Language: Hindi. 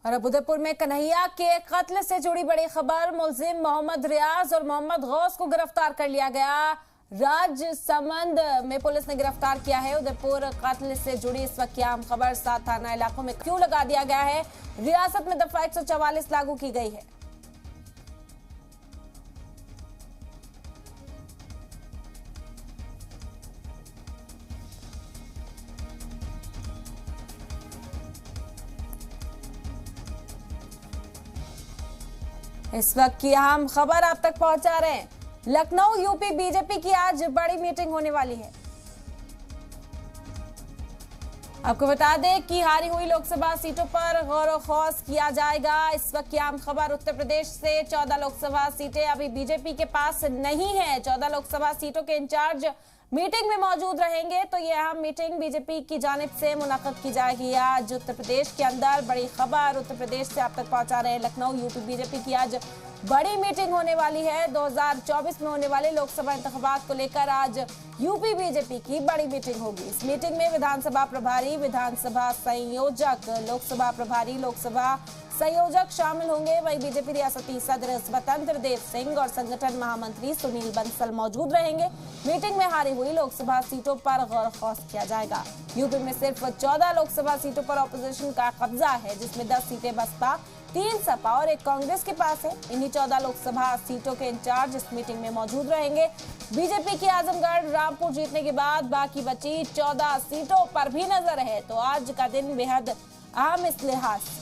और अब उदयपुर में कन्हैया के कत्ल से जुड़ी बड़ी खबर। मुलजिम मोहम्मद रियाज और मोहम्मद गौस को गिरफ्तार कर लिया गया। राजसमंद में पुलिस ने गिरफ्तार किया है। उदयपुर कत्ल से जुड़ी इस वक्त की अहम खबर। 7 थाना इलाकों में क्यों लगा दिया गया है। रियासत में दफा 144 लागू की गई है। इस वक्त की अहम खबर आप तक पहुंचा रहे हैं। लखनऊ यूपी बीजेपी की आज बड़ी मीटिंग होने वाली है। आपको बता दें कि हारी हुई लोकसभा सीटों पर गौर खौस किया जाएगा। इस वक्त की अहम खबर। उत्तर प्रदेश से 14 लोकसभा सीटें अभी बीजेपी के पास नहीं है। 14 लोकसभा सीटों के इंचार्ज मीटिंग में मौजूद रहेंगे, तो यह अहम मीटिंग बीजेपी की जानिब से मुनाकिद की जाएगी। आज उत्तर प्रदेश के अंदर बड़ी खबर उत्तर प्रदेश से आप तक पहुंचा रहे हैं। लखनऊ यूपी बीजेपी की आज बड़ी मीटिंग होने वाली है। 2024 में होने वाले लोकसभा इंतखाबात को लेकर आज यूपी बीजेपी की बड़ी मीटिंग होगी। इस मीटिंग में विधानसभा प्रभारी, विधानसभा संयोजक, लोकसभा प्रभारी, लोकसभा संयोजक शामिल होंगे। वहीं बीजेपी रियासती सदर स्वतंत्र देव सिंह और संगठन महामंत्री सुनील बंसल मौजूद रहेंगे। मीटिंग में हारी हुई लोकसभा सीटों पर गौर खौस किया जाएगा। यूपी में सिर्फ 14 लोकसभा सीटों पर ऑपोजिशन का कब्जा है, जिसमें 10 सीटें बसपा, 3 सपा और 1 कांग्रेस के पास है। इन्हीं 14 लोकसभा सीटों के इंचार्ज इस मीटिंग में मौजूद रहेंगे। बीजेपी की आजमगढ़, रामपुर जीतने के बाद बाकी बची 14 सीटों पर भी नजर है, तो आज का दिन बेहद अहम इस लिहाज से।